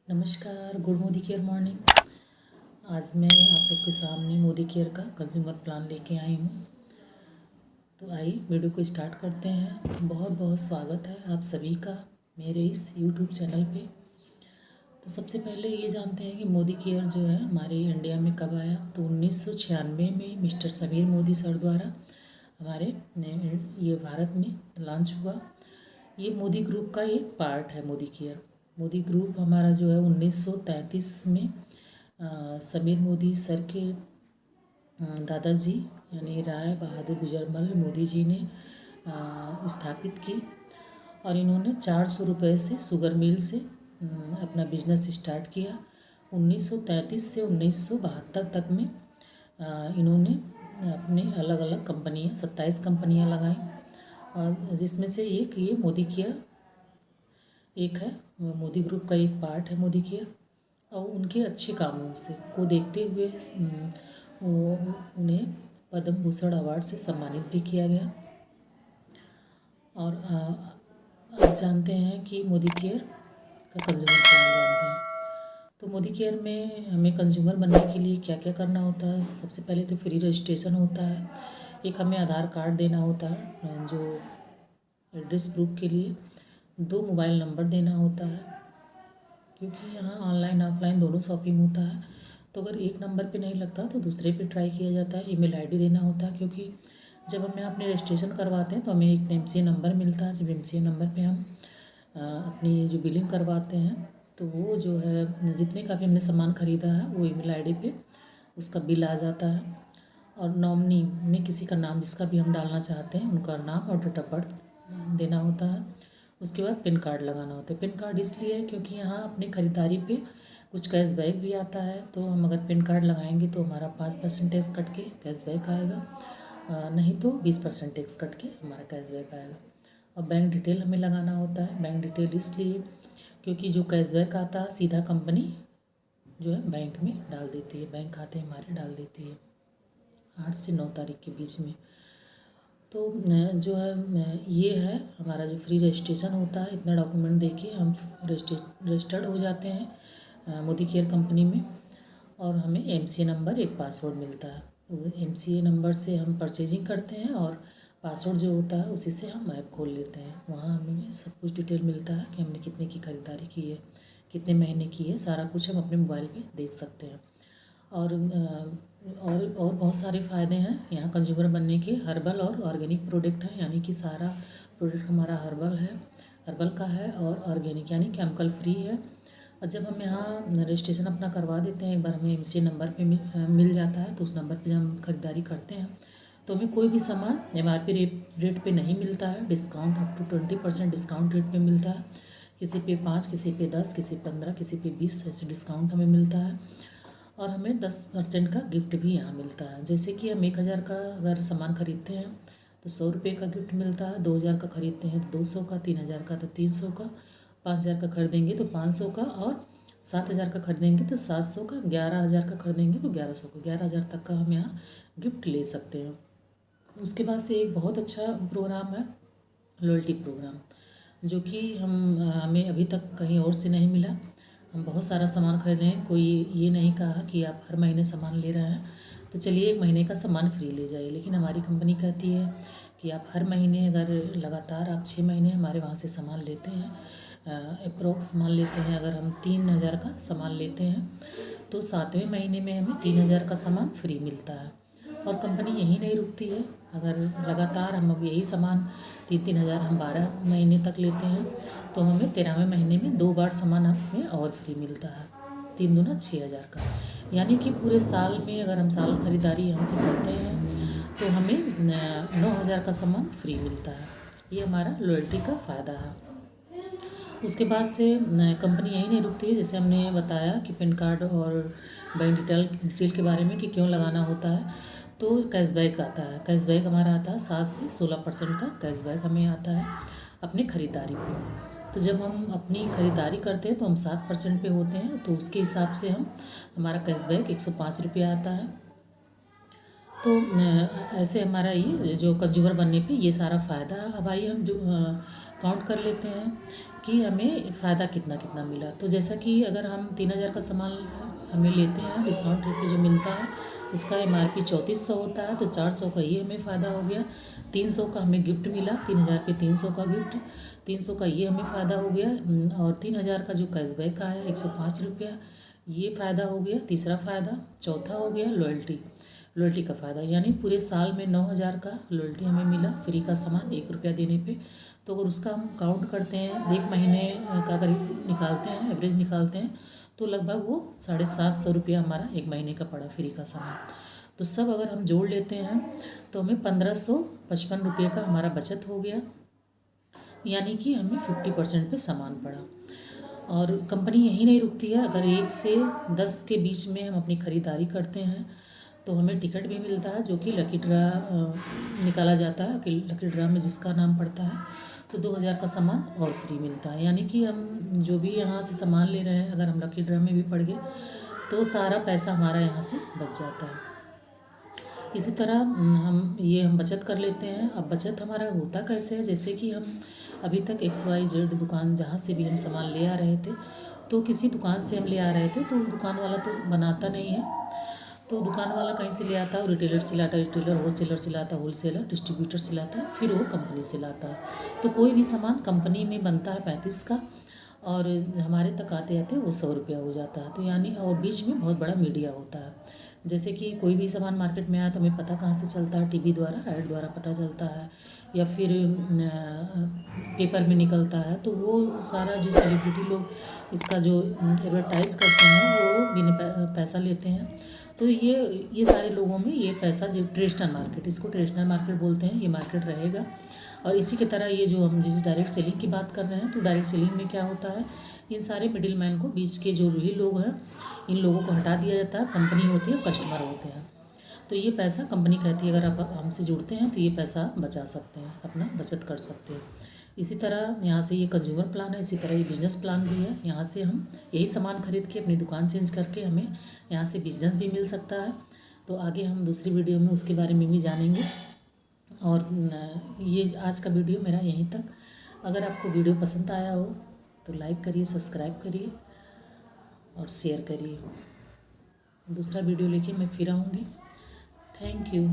नमस्कार, good Modi care morning. आज मैं आप लोग के सामने मोदी केयर का कंज्यूमर प्लान लेके आई हूँ। तो आइए वीडियो को स्टार्ट करते हैं। बहुत बहुत स्वागत है आप सभी का मेरे इस यूट्यूब चैनल पे। तो सबसे पहले ये जानते हैं कि मोदी केयर जो है हमारे इंडिया में कब आया। तो 1996 में मिस्टर समीर मोदी सर द्वारा हमारे ये भारत में लॉन्च हुआ। ये मोदी ग्रुप का एक पार्ट है मोदी केयर। मोदी ग्रुप हमारा जो है 1933 में समीर मोदी सर के दादाजी यानी राय बहादुर गुजरमल मोदी जी ने स्थापित की और इन्होंने 400 रुपये से शुगर मिल से अपना बिजनेस स्टार्ट किया। 1933 से 1972 तक में इन्होंने अपने अलग अलग कंपनियां 27 कंपनियां लगाई और जिसमें से एक ये मोदी केयर एक है। मोदी ग्रुप का एक पार्ट है मोदी केयर और उनके अच्छे कामों से को देखते हुए उन्हें पद्म भूषण अवार्ड से सम्मानित भी किया गया। और आप जानते हैं कि मोदी केयर का कंज्यूमर प्लान जानते हैं। तो मोदी केयर में हमें कंज्यूमर बनने के लिए क्या क्या करना होता है। सबसे पहले तो फ्री रजिस्ट्रेशन होता है। एक हमें आधार कार्ड देना होता है जो एड्रेस प्रूफ के लिए। 2 मोबाइल नंबर देना होता है क्योंकि यहाँ ऑनलाइन ऑफलाइन दोनों शॉपिंग होता है। तो अगर एक नंबर पे नहीं लगता तो दूसरे पे ट्राई किया जाता है। ईमेल आईडी देना होता है क्योंकि जब हमें अपने रजिस्ट्रेशन करवाते हैं तो हमें एक MCA नंबर मिलता है। जब MCA नंबर पे हम अपनी जो बिलिंग करवाते हैं तो वो जो है जितने का भी हमने सामान ख़रीदा है वो ईमेल आईडी पे उसका बिल आ जाता है। और नॉमिनी में किसी का नाम जिसका भी हम डालना चाहते हैं उनका नाम और डेट ऑफ बर्थ देना होता है। उसके बाद पिन कार्ड लगाना होता है। पिन कार्ड इसलिए क्योंकि यहाँ अपनी ख़रीदारी पे कुछ कैशबैक भी आता है। तो हम अगर पिन कार्ड लगाएंगे तो हमारा 5% टैक्स कट के कैशबैक आएगा, नहीं तो 20% टैक्स कट के हमारा कैशबैक आएगा। और बैंक डिटेल हमें लगाना होता है। बैंक डिटेल इसलिए क्योंकि जो कैशबैक आता है सीधा कंपनी जो है बैंक में डाल देती है, बैंक खाते हमारे डाल देती है 8 से 9 तारीख के बीच में। तो जो है ये है हमारा जो फ्री रजिस्ट्रेशन होता है। इतना डॉक्यूमेंट देके हम रजिस्टर्ड हो जाते हैं मोदी केयर कंपनी में और हमें MCA नंबर एक पासवर्ड मिलता है। तो MCA नंबर से हम परचेजिंग करते हैं और पासवर्ड जो होता है उसी से हम ऐप खोल लेते हैं। वहाँ हमें सब कुछ डिटेल मिलता है कि हमने कितने की ख़रीदारी की है, कितने महीने की है, सारा कुछ हम अपने मोबाइल पे देख सकते हैं। और बहुत सारे फ़ायदे हैं यहाँ कंज्यूमर बनने के। हर्बल और ऑर्गेनिक प्रोडक्ट है यानी कि सारा प्रोडक्ट हमारा हर्बल का है और ऑर्गेनिक यानी केमिकल फ्री है। और जब हम यहाँ रजिस्ट्रेशन अपना करवा देते हैं एक बार हमें MCA नंबर पे मिल जाता है। तो उस नंबर पे जब हम खरीदारी करते हैं तो हमें कोई भी सामान MRP रेट पे नहीं मिलता है। Discount up to 20% discount rate पे मिलता है। किसी पे 5, किसी पे 10, किसी पे 15, किसी पे 20 ऐसे डिस्काउंट हमें मिलता है। और हमें 10% का गिफ्ट भी यहाँ मिलता है। जैसे कि हम 1000 का अगर सामान खरीदते हैं तो 100 रुपये का गिफ्ट मिलता है। 2000 का खरीदते हैं तो 200 का, 3000 का तो 300 का, 5000 का खरीदेंगे तो 500 का और 7000 का खरीदेंगे तो 700 का, 11000 का खरीदेंगे तो 1100 का, 11000 तक का हम यहाँ गिफ्ट ले सकते हैं। उसके बाद से एक बहुत अच्छा प्रोग्राम है लॉयल्टी प्रोग्राम जो कि हमें अभी तक कहीं और से नहीं मिला। हम बहुत सारा सामान खरीद रहे हैं। कोई ये नहीं कहा कि आप हर महीने सामान ले रहे हैं तो चलिए 1 महीने का सामान फ्री ले जाइए। लेकिन हमारी कंपनी कहती है कि आप हर महीने अगर लगातार आप 6 महीने हमारे वहाँ से सामान लेते हैं, अप्रोक्स मान लेते हैं अगर हम 3000 का सामान लेते हैं तो 7वें महीने में हमें 3000 का सामान फ्री मिलता है। और कंपनी यहीं नहीं रुकती है। अगर लगातार हम अब यही सामान 3-3 हज़ार हम 12 महीने तक लेते हैं तो हमें 13वें महीने में 2 बार सामान हमें और फ्री मिलता है। 3 दूना 6000 का यानी कि पूरे साल में अगर हम साल खरीदारी यहाँ से करते हैं तो हमें 9000 का सामान फ्री मिलता है। ये हमारा लॉयल्टी का फ़ायदा है। उसके बाद से कंपनी यही नहीं रुकती है। जैसे हमने बताया कि पिन कार्ड और बैंक डिटेल के बारे में कि क्यों लगाना होता है। तो कैशबैक आता है। कैशबैक हमारा आता है 7 से 16% का कैशबैक हमें आता है अपने ख़रीदारी पे। तो जब हम अपनी ख़रीदारी करते हैं तो हम 7% पे होते हैं तो उसके हिसाब से हमारा कैशबैक 105 रुपये आता है। तो ऐसे हमारा ये जो कंज्यूमर बनने पे ये सारा फ़ायदा। अब आइए हम जो काउंट कर लेते हैं कि हमें फ़ायदा कितना कितना मिला। तो जैसा कि अगर हम 3000 का सामान हमें लेते हैं, डिस्काउंट रेट पे जो मिलता है उसका MRP 3400 होता है, तो 400 का ये हमें फ़ायदा हो गया। 300 का हमें गिफ्ट मिला, 3000 पे 300 का गिफ्ट, 300 का ये हमें फ़ायदा हो गया। और 3000 का जो कैशबैक का है 105 रुपया, ये फ़ायदा हो गया, तीसरा फ़ायदा। चौथा हो गया लॉयल्टी का फ़ायदा, यानी पूरे साल में 9000 का लॉयल्टी हमें मिला फ्री का सामान 1 रुपया देने पे। तो अगर उसका हम काउंट करते हैं, 1 महीने का अगर निकालते हैं, एवरेज निकालते हैं, तो लगभग वो 750 रुपया हमारा 1 महीने का पड़ा फ्री का सामान। तो सब अगर हम जोड़ लेते हैं तो हमें 1555 रुपये का हमारा बचत हो गया, यानी कि हमें 50% पे सामान पड़ा। और कंपनी यहीं नहीं रुकती है, अगर 1 से 10 के बीच में हम अपनी ख़रीदारी करते हैं तो हमें टिकट भी मिलता है, जो कि लकी ड्रा निकाला जाता है कि लकी ड्रा में जिसका नाम पड़ता है तो 2000 का सामान और फ्री मिलता है। यानी कि हम जो भी यहाँ से सामान ले रहे हैं, अगर हम लकी ड्रा में भी पड़ गए तो सारा पैसा हमारा यहाँ से बच जाता है। इसी तरह हम बचत कर लेते हैं। अब बचत हमारा होता कैसे है, जैसे कि हम अभी तक XYZ दुकान जहाँ से भी हम सामान ले आ रहे थे, तो किसी दुकान से हम ले आ रहे थे तो दुकान वाला तो बनाता नहीं है, तो दुकान वाला कहीं से ले आता है, रिटेलर से लाता है, रिटेलर होलसेलर से लाता है, होलसेलर डिस्ट्रीब्यूटर से लाता है, फिर वो कंपनी से लाता है। तो कोई भी सामान कंपनी में बनता है 35 का और हमारे तक आते आते वो 100 रुपया हो जाता है। तो यानी और बीच में बहुत बड़ा मीडिया होता है, जैसे कि कोई भी सामान मार्केट में आया तो हमें पता कहाँ से चलता है, टीवी द्वारा, ऐड द्वारा पता चलता है, या फिर पेपर में निकलता है। तो वो सारा जो सेलिब्रिटी लोग इसका जो एडवर्टाइज़ करते हैं वो बिना पैसा लेते हैं। तो ये सारे लोगों में ये पैसा, जो ट्रेडिशनल मार्केट, इसको ट्रेडिशनल मार्केट बोलते हैं, ये मार्केट रहेगा। और इसी की तरह ये जो हम जिस डायरेक्ट सेलिंग की बात कर रहे हैं, तो डायरेक्ट सेलिंग में क्या होता है, इन सारे मिडिल मैन को, बीच के जो ही लोग हैं, इन लोगों को हटा दिया जाता है। कंपनी होती है, कस्टमर होते हैं। तो ये पैसा कंपनी कहती है अगर आप हमसे जुड़ते हैं तो ये पैसा बचा सकते हैं, अपना बचत कर सकते हैं। इसी तरह यहाँ से ये कंज्यूमर प्लान है, इसी तरह ये बिजनेस प्लान भी है। यहाँ से हम यही सामान खरीद के अपनी दुकान चेंज करके हमें यहाँ से बिजनेस भी मिल सकता है। तो आगे हम दूसरी वीडियो में उसके बारे में भी जानेंगे। और ये आज का वीडियो मेरा यहीं तक। अगर आपको वीडियो पसंद आया हो तो लाइक करिए, सब्सक्राइब करिए और शेयर करिए। दूसरा वीडियो लेके मैं फिर आऊँगी। Thank you.